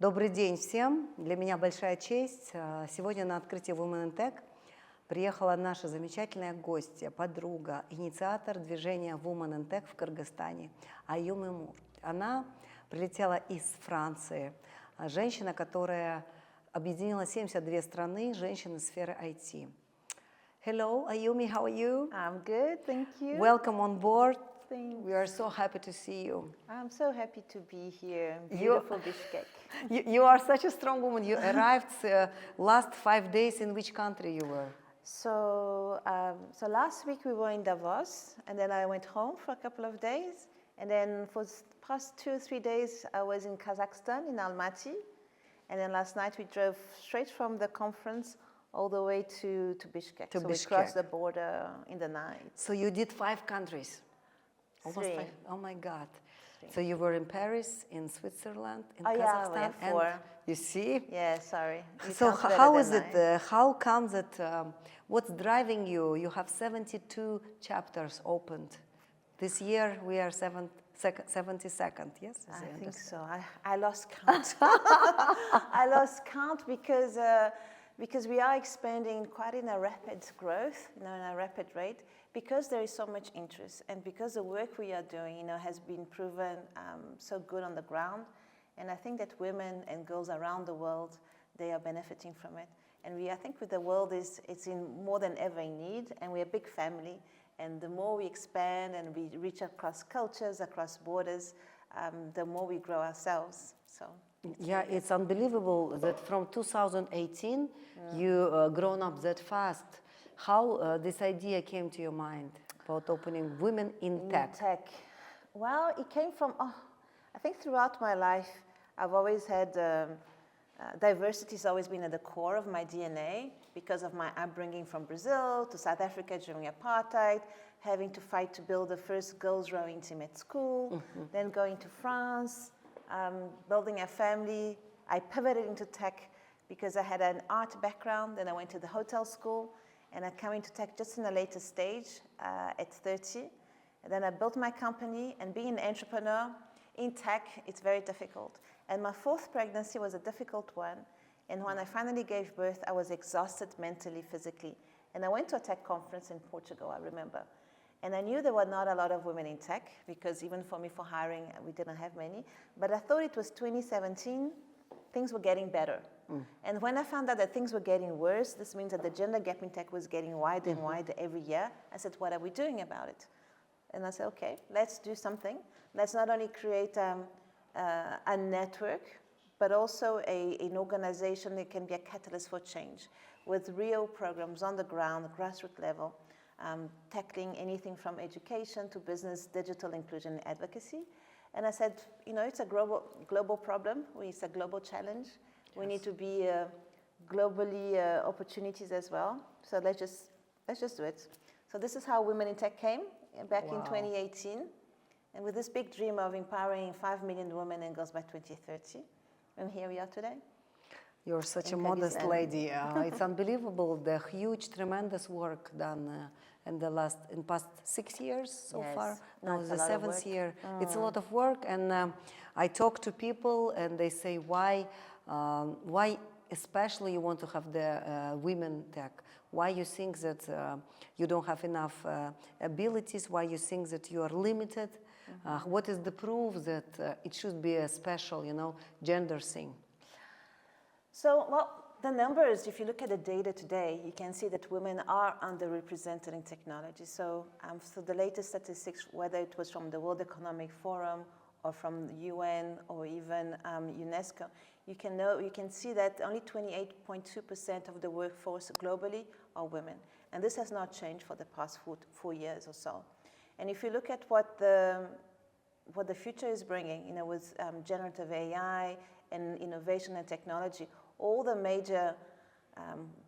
Добрый день всем. Для меня большая честь. Сегодня на открытии Women in Tech приехала наша замечательная гостья, подруга, инициатор движения Women in Tech в Кыргызстане, Аюуми Мур. Она прилетела из Франции. Женщина, которая объединила 72 страны, женщин из сферы IT. Hello, Аюуми, how are you? I'm good, thank you. Welcome on board. Thanks. We are so happy to see you. I'm so happy to be here. Beautiful Bishkek. You are such a strong woman. You arrived last 5 days. In which country you were? So last week we were in Davos, and then I went home for a couple of days, and then for the past 2 or 3 days I was in Kazakhstan, in Almaty, and then last night we drove straight from the conference all the way to Bishkek. So we crossed the border in the night. So you did 5 countries. Almost 3. 5. Oh my God. 3. So you were in Paris, in Switzerland, in Yeah, Kazakhstan, we had 4. And you see? Yeah, sorry. So how is it? How comes it? What's driving you? You have 72 chapters opened. This year we are 72nd. Yes, I think so. I lost count. I lost count because we are expanding quite in a rapid growth, in a rapid rate, because there is so much interest, and because the work we are doing, has been proven so good on the ground, and I think that women and girls around the world, they are benefiting from it, and I think with the world it's in more than ever in need, and we're a big family, and the more we expand and we reach across cultures, across borders, the more we grow ourselves. So. Yeah, it's unbelievable that from 2018 you grown up that fast. How this idea came to your mind about opening Women in Tech? Well, it came from, I think throughout my life, I've always had, diversity has always been at the core of my DNA because of my upbringing from Brazil to South Africa during apartheid, having to fight to build the first girls' rowing team at school, then going to France, building a family. I pivoted into tech because I had an art background, then I went to the hotel school, and I came into tech just in a later stage at 30. And then I built my company, and being an entrepreneur in tech, it's very difficult. And my 4th pregnancy was a difficult one. And when I finally gave birth, I was exhausted mentally, physically. And I went to a tech conference in Portugal, I remember. And I knew there were not a lot of women in tech, because even for me, for hiring, we didn't have many. But I thought it was 2017, things were getting better. And when I found out that things were getting worse, this means that the gender gap in tech was getting wider and wider every year. I said, what are we doing about it? And I said, okay, let's do something. Let's not only create a network, but also an organization that can be a catalyst for change with real programs on the ground, grassroots level, tackling anything from education to business, digital inclusion, and advocacy. And I said, it's a global problem. It's a global challenge. We need to be globally opportunities as well. So let's just do it. So this is how Women in Tech came back in 2018, and with this big dream of empowering 5 million women and girls by 2030. And here we are today. You're such a modest lady. It's unbelievable the huge, tremendous work done in past 6 years so far. Now it's the 7th year. It's a lot of work, and I talk to people, and they say why especially you want to have the women tech. Why you think that you don't have enough abilities? Why you think that you are limited? What is the proof that it should be a special, gender thing? So, well, the numbers, if you look at the data today, you can see that women are underrepresented in technology. So, the latest statistics, whether it was from the World Economic Forum or from the UN or even UNESCO, you can see that only 28.2% of the workforce globally are women. And this has not changed for the past 4 years or so. And if you look at what the future is bringing, with generative AI and innovation and technology, all the major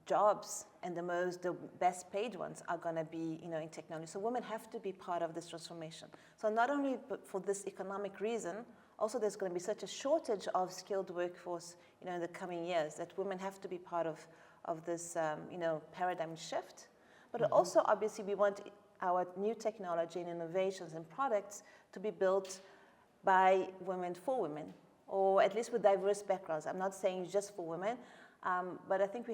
jobs and the best paid ones are going to be, in technology. So women have to be part of this transformation. So not only for this economic reason, also there's going to be such a shortage of skilled workforce, in the coming years, that women have to be part of this, paradigm shift. But also, obviously, we want our new technology and innovations and products to be built by women for women. or at least with diverse backgrounds. I'm not saying it's just for women, but I think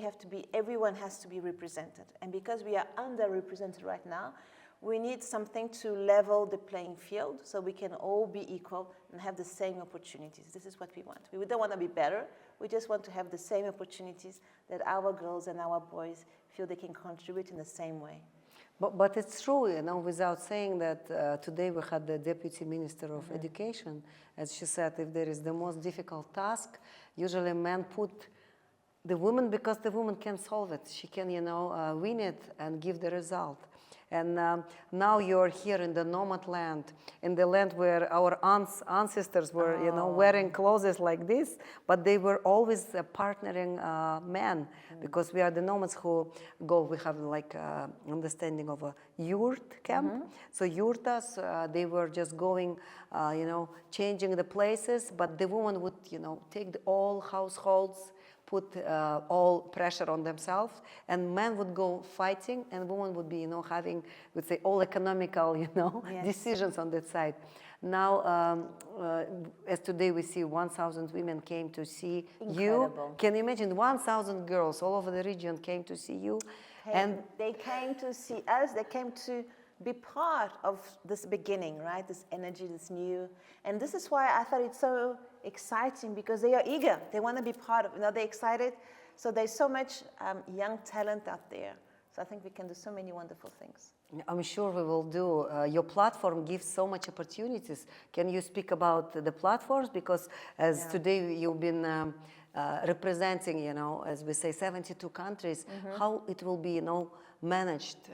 everyone has to be represented. And because we are underrepresented right now, we need something to level the playing field so we can all be equal and have the same opportunities. This is what we want. We don't want to be better. We just want to have the same opportunities that our girls and our boys feel they can contribute in the same way. But it's true, without saying that today we had the Deputy Minister of Education, as she said, if there is the most difficult task, usually men put the woman because the woman can solve it. She can, win it and give the result. And now you're here in the nomad land, in the land where our ancestors were, wearing clothes like this, but they were always partnering men, because we are the nomads who go. We have like understanding of a yurt camp. So yurtas, they were just going, changing the places, but the woman would, take all households, put all pressure on themselves, and men would go fighting, and women would be, having, would say, all economical, decisions on that side. Now, as today we see 1,000 women came to see you. Can you imagine 1,000 girls all over the region came to see you? And they came to see us, they came to be part of this beginning, right? This energy, this new. And this is why I thought it's so exciting, because they are eager. They want to be part of it. They're excited. So there's so much young talent out there. So I think we can do so many wonderful things. I'm sure we will do. Your platform gives so much opportunities. Can you speak about the platforms? Because as today you've been representing, as we say, 72 countries, how it will be, managed?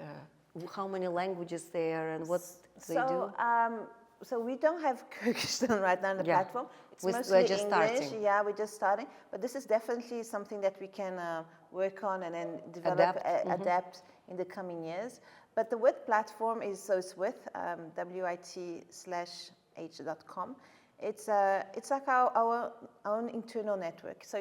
How many languages there and what they do? So we don't have Kyrgyzstan right now on the platform. It's mostly we're just English. Starting. Yeah, we're just starting. But this is definitely something that we can work on and then develop, adapt in the coming years. But the WIT platform is, so it's WIT, WIT/H.com. It's like our own internal network. So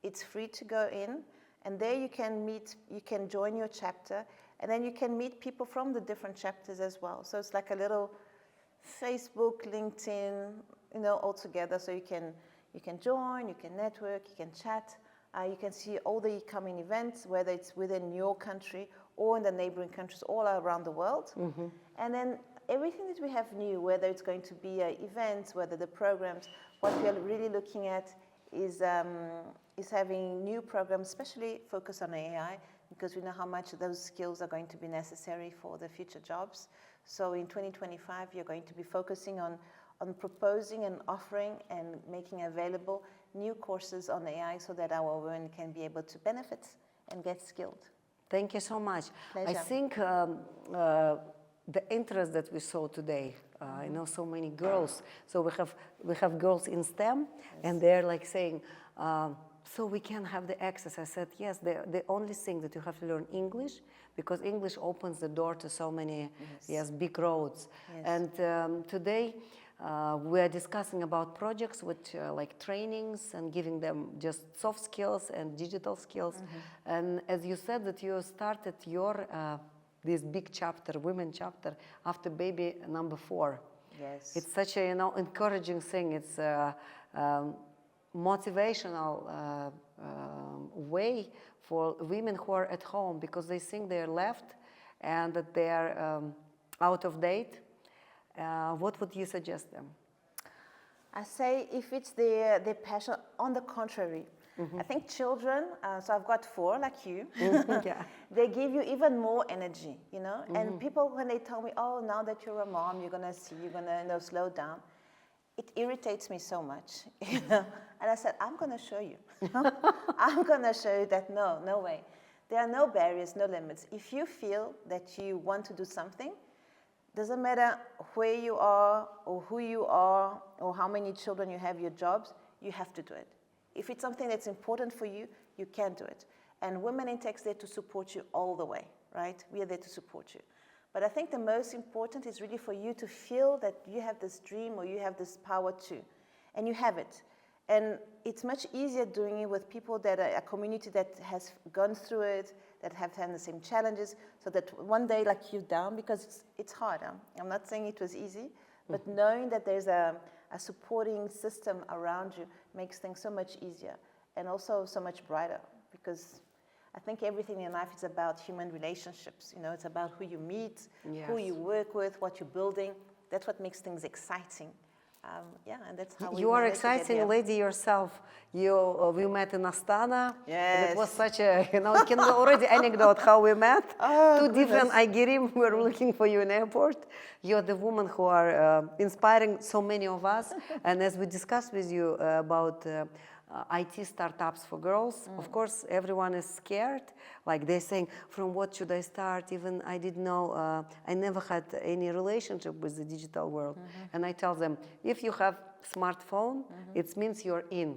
it's free to go in, and there you can join your chapter, and then you can meet people from the different chapters as well. So it's like a little Facebook, LinkedIn, all together. So you can join, you can network, you can chat, you can see all the coming events, whether it's within your country or in the neighboring countries all around the world. And then everything that we have new, whether it's going to be events, whether the programs, what we are really looking at is having new programs, especially focused on AI, because we know how much those skills are going to be necessary for the future jobs. So in 2025, you're going to be focusing on proposing and offering and making available new courses on AI so that our women can be able to benefit and get skilled. Thank you so much. Pleasure. I think the interest that we saw today, so many girls. So we have girls in STEM, and they're like saying, so we can have the access. I said, yes, the only thing that you have to learn English, because English opens the door to so many big roads. Yes. And today we are discussing about projects with like trainings and giving them just soft skills and digital skills. And as you said that you started your this big chapter, women chapter, after baby number 4. Yes. It's such a encouraging thing. It's motivational way for women who are at home, because they think they're left and that they're out of date. What would you suggest them? I say if it's their passion, on the contrary. I think children, so I've got 4 like you, they give you even more energy, And people, when they tell me, oh, now that you're a mom, you're going to slow down. It irritates me so much, And I said, I'm going to show you. I'm going to show you that no way. There are no barriers, no limits. If you feel that you want to do something, doesn't matter where you are or who you are or how many children you have, your jobs, you have to do it. If it's something that's important for you, you can do it. And Women in Tech is there to support you all the way, right? We are there to support you. But I think the most important is really for you to feel that you have this dream or you have this power too. And you have it. And it's much easier doing it with people that are a community that has gone through it, that have had the same challenges, so that one day, like you down, because it's hard. I'm not saying it was easy, but knowing that there's a a supporting system around you makes things so much easier and also so much brighter, because I think everything in life is about human relationships. You know, it's about who you meet, who you work with, what you're building. That's what makes things exciting. And that's how you are exciting lady yourself. We met in Astana. Yes. It was such a, you know, you can already anecdote how we met. Two different Говорим were looking for you in airport. You're the woman who are inspiring so many of us. And as we discussed with you about IT startups for girls, of course, everyone is scared. Like they're saying, from what should I start? Even I didn't know, I never had any relationship with the digital world. And I tell them, if you have smartphone, it means you're in,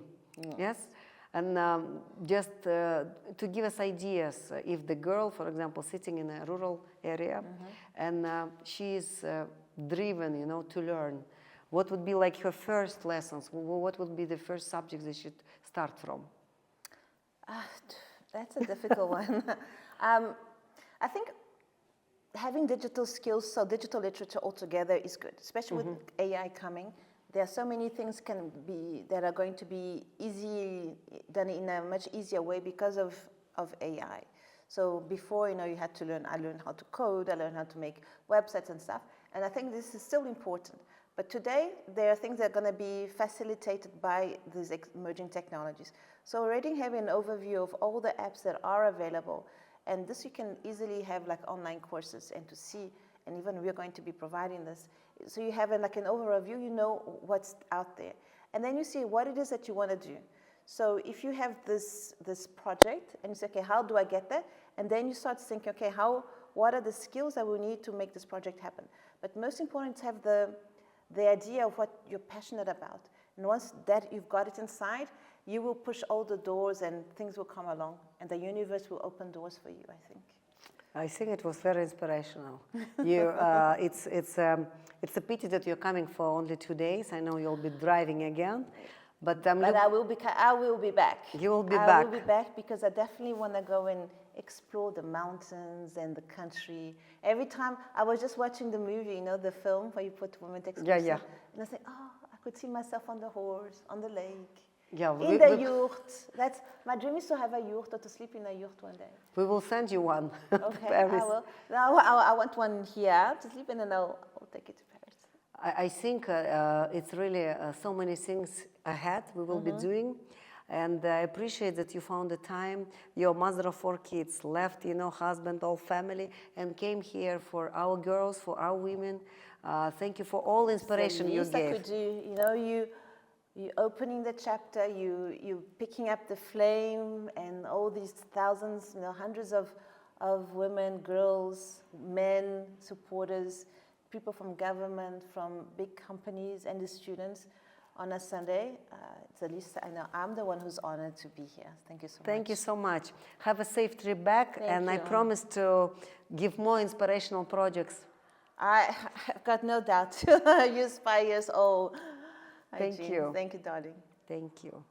yes? And just to give us ideas, if the girl, for example, sitting in a rural area, and she is driven, you know, to learn, what would be like her first lessons? What would be the first subjects they should start from? That's a difficult one. I think having digital skills, so digital literature altogether is good, especially with AI coming. There are so many things that are going to be done in a much easier way because of AI. So before, you know, you had to I learned how to code, I learned how to make websites and stuff. And I think this is still important. But today, there are things that are going to be facilitated by these emerging technologies. So already having an overview of all the apps that are available, and this you can easily have like online courses and to see, and even we're going to be providing this. So you have like an overview, you know what's out there. And then you see what it is that you want to do. So if you have this project, and you say, okay, how do I get there? And then you start thinking, okay, what are the skills that we need to make this project happen? But most important is to have the idea of what you're passionate about. And once that you've got it inside, you will push all the doors and things will come along and the universe will open doors for you, I think. I think it was very inspirational. It's a pity that you're coming for only 2 days. I know you'll be driving again. But I will be back. You will be back. I will be back because I definitely want to go and explore the mountains and the country. Every time I was just watching the movie, you know, the film where you put women exclusive. Yeah. And I said, oh, I could see myself on the horse, on the lake. Yeah, in the yurt. That's my dream is to have a yurt or to sleep in a yurt one day. We will send you one. Okay, Paris. I will. Now I want one here to sleep in, and I'll take it to Paris. I think it's really so many things ahead we will be doing. And I appreciate that you found the time. You're a mother of 4 kids, left, you know, husband, whole family, and came here for our girls, for our women. Thank you for all the inspiration you gave. I could do, you know, you opening the chapter, you picking up the flame, and all these thousands, you know, hundreds of women, girls, men, supporters, people from government, from big companies, and the students on a Sunday. It's at least I know I'm the one who's honored to be here. Thank you so much. Thank you so much. Have a safe trip back, and I you. promise to give more inspirational projects. I've got no doubt. You're 5 years old. Thank you. Thank you, darling. Thank you.